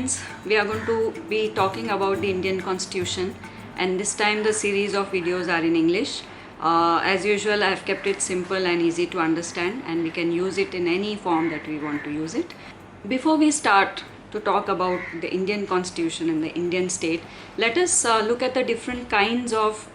friends, we are going to be talking about the Indian Constitution, and this time the series of videos are in English. As usual, I have kept it simple and easy to understand, and we can use it in any form that we want to use it. Before we start to talk about the Indian Constitution and the Indian state, let us look at the different kinds of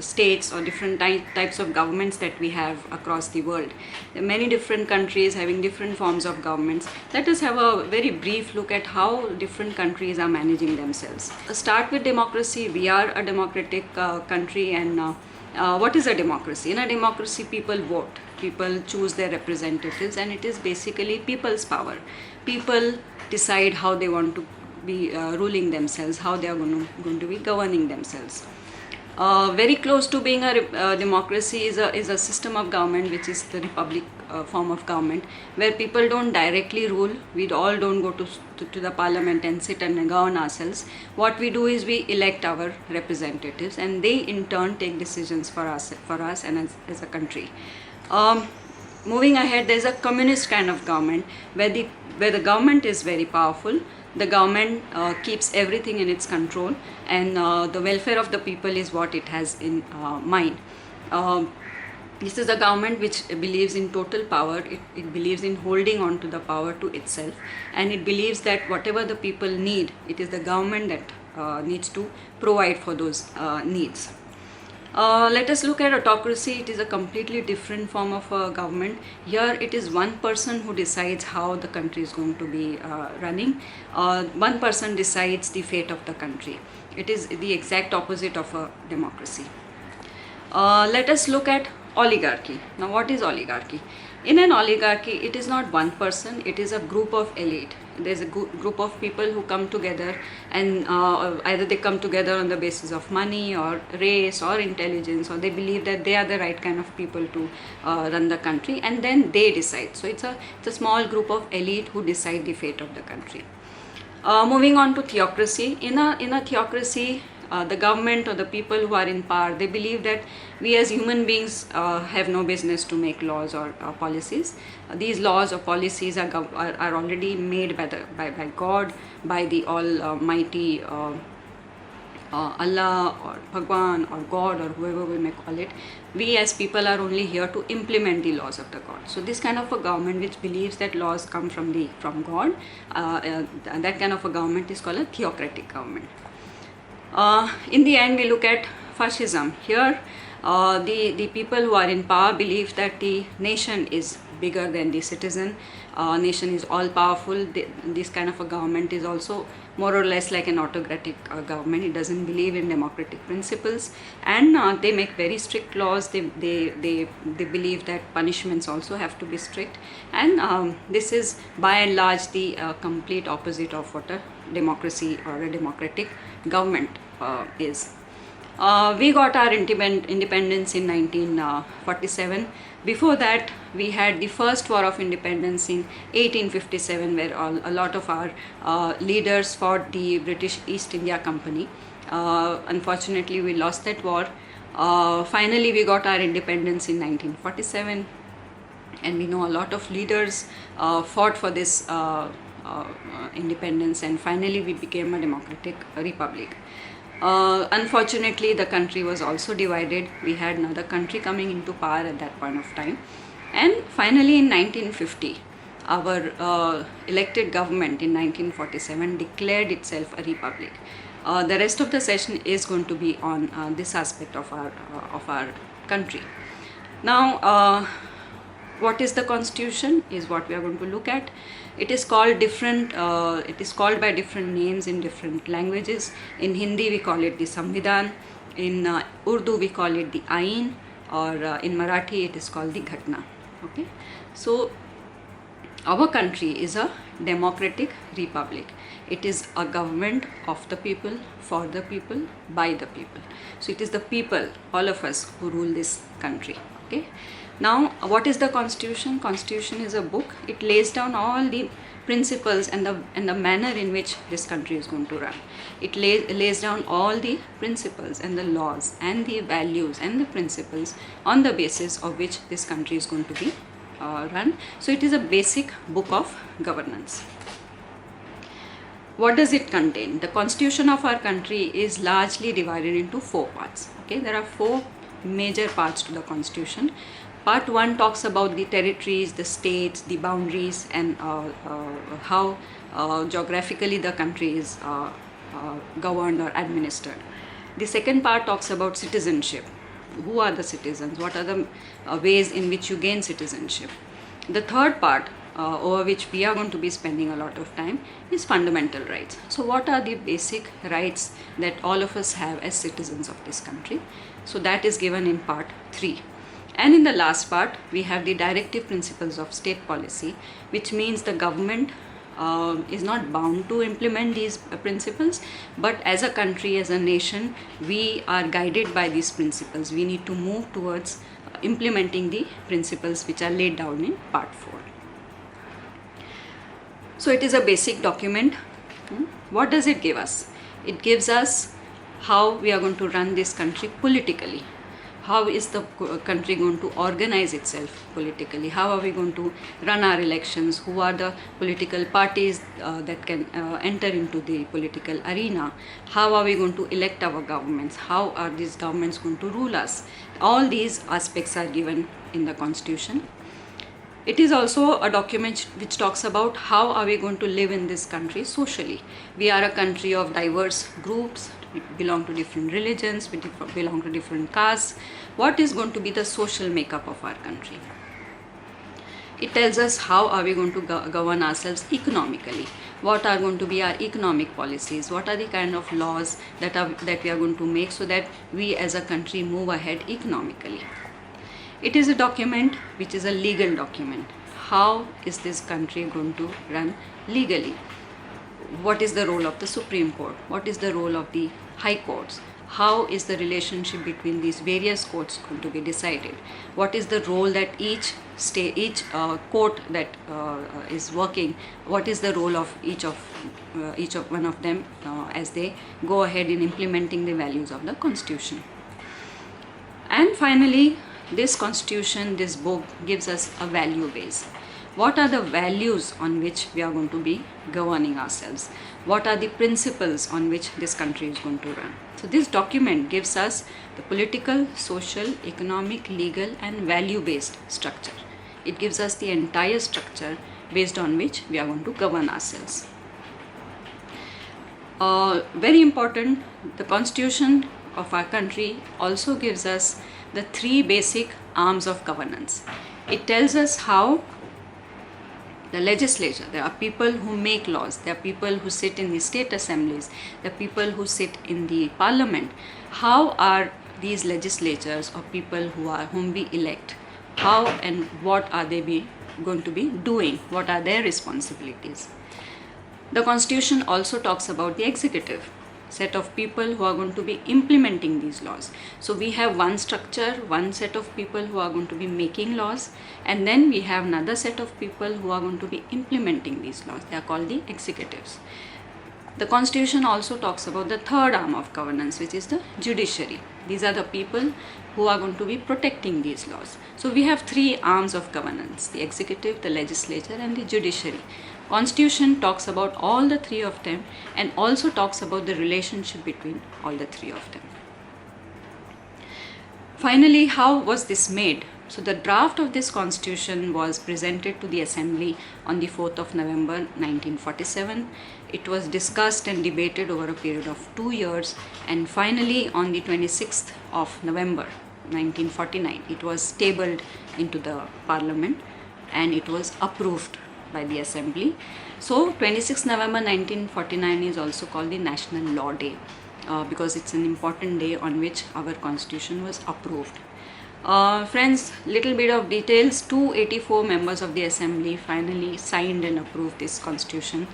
states or different types of governments that we have across the world. There are many different countries having different forms of governments. Let us have a very brief look at how different countries are managing themselves. Start with democracy. We are a democratic country, and what is a democracy? In a democracy, people vote, people choose their representatives, and it is basically people's power. People decide how they want to be ruling themselves, how they are going to be governing themselves. Very close to being a democracy is a system of government which is the republic form of government, where people don't directly rule. We all don't go to the parliament and sit and govern ourselves. What we do is we elect our representatives, and they in turn take decisions for us and as a country. Moving ahead, there's a communist kind of government where the government is very powerful. The government keeps everything in its control, and the welfare of the people is what it has in mind. This is a government which believes in total power. It believes in holding on to the power to itself, and it believes that whatever the people need, it is the government that needs to provide for those needs. Let us look at autocracy. It is a completely different form of government. Here it is one person who decides how the country is going to be running. One person decides the fate of the country. It is the exact opposite of a democracy. Let us look at oligarchy. Now, what is oligarchy? In an oligarchy, it is not one person, it is a group of elite. There's a group of people who come together, and either they come together on the basis of money or race or intelligence, or they believe that they are the right kind of people to run the country, and then they decide. So it's a small group of elite who decide the fate of the country. Moving on to theocracy. In a theocracy, the government or the people who are in power, they believe that we as human beings have no business to make laws or policies. These laws or policies are already made by God, by the Almighty Allah or Bhagwan or God or whoever we may call it. We as people are only here to implement the laws of the God. So this kind of a government which believes that laws come from God, that kind of a government is called a theocratic government. In the end, we look at fascism. Here, the people who are in power believe that the nation is bigger than the citizen. Nation is all powerful. This kind of a government is also more or less like an autocratic government. It doesn't believe in democratic principles, and they make very strict laws. They believe that punishments also have to be strict, and this is by and large the complete opposite of what a democracy or a democratic government is. We got our independence in 1947. Before that, we had the first war of independence in 1857, where a lot of our leaders fought the British East India Company. Unfortunately, we lost that war. Finally, we got our independence in 1947, and we know a lot of leaders fought for this independence, and finally we became a democratic republic. Unfortunately, the country was also divided. We had another country coming into power at that point of time, and finally in 1950, our elected government in 1947 declared itself a republic. The rest of the session is going to be on this aspect of our country. Now, what is the Constitution is what we are going to look at. It is called by different names in different languages. In Hindi we call it the Samvidhan, in Urdu we call it the Ain, or in Marathi it is called the Ghatna. Okay, so our country is a democratic republic. It is a government of the people, for the people, by the people. So it is the people, all of us, who rule this country. Okay. Now, what is the Constitution? Constitution is a book. It lays down all the principles and the manner in which this country is going to run. It lays down all the principles and the laws and the values and the principles on the basis of which this country is going to be run. So it is a basic book of governance. What does it contain? The constitution of our country is largely divided into 4 parts. Okay, there are 4 major parts to the constitution. Part 1 talks about the territories, the states, the boundaries, and how geographically the country is governed or administered. The second part talks about citizenship. Who are the citizens? What are the ways in which you gain citizenship? The third part, over which we are going to be spending a lot of time, is fundamental rights. So what are the basic rights that all of us have as citizens of this country? So that is given in part 3. And in the last part, we have the directive principles of state policy, which means the government is not bound to implement these principles, but as a country, as a nation, we are guided by these principles. We need to move towards implementing the principles which are laid down in part 4. So it is a basic document. What does it give us? It gives us how we are going to run this country politically. How is the country going to organize itself politically? How are we going to run our elections? Who are the political parties that can enter into the political arena? How are we going to elect our governments? How are these governments going to rule us? All these aspects are given in the constitution. It is also a document which talks about how are we going to live in this country socially. We are a country of diverse groups, we belong to different religions, we belong to different castes. What is going to be the social makeup of our country? It tells us how are we going to govern ourselves economically. What are going to be our economic policies? What are the kind of laws that we are going to make so that we as a country move ahead economically? It is a document which is a legal document. How is this country going to run legally? What is the role of the Supreme Court? What is the role of the High Courts? How is the relationship between these various courts going to be decided? What is the role that each court that is working? What is the role of each of one of them as they go ahead in implementing the values of the Constitution? And finally, this constitution, this book gives us a value base. What are the values on which we are going to be governing ourselves? What are the principles on which this country is going to run? So this document gives us the political, social, economic, legal and value-based structure. It gives us the entire structure based on which we are going to govern ourselves. Very important, the constitution of our country also gives us the 3 basic arms of governance. It tells us how the legislature, there are people who make laws, there are people who sit in the state assemblies, there are people who sit in the parliament. How are these legislatures or people whom we elect, how and what are they going to be doing? What are their responsibilities? The constitution also talks about the executive, set of people who are going to be implementing these laws. So we have one structure, one set of people who are going to be making laws, and then we have another set of people who are going to be implementing these laws. They are called the executives. The constitution also talks about the third arm of governance, which is the judiciary. These are the people who are going to be protecting these laws. So we have 3 arms of governance: the executive, the legislature and the judiciary. Constitution talks about all the 3 of them and also talks about the relationship between all the 3 of them. Finally, how was this made? So the draft of this constitution was presented to the assembly on the 4th of November 1947. It was discussed and debated over a period of 2 years, and finally on the 26th of November 1949 it was tabled into the parliament and it was approved by the assembly. So 26th November 1949 is also called the National Law Day because it's an important day on which our constitution was approved. Friends, little bit of details. 284 members of the assembly finally signed and approved this constitution.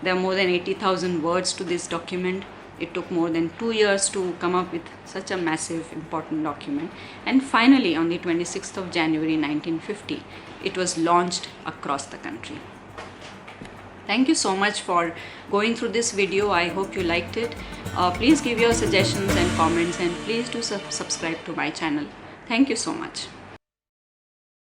There are more than 80,000 words to this document. It took more than 2 years to come up with such a massive important document, and finally on the 26th of January 1950 it was launched across the country. Thank you so much for going through this video. I hope you liked it. Please give your suggestions and comments, and please do subscribe to my channel. Thank you so much.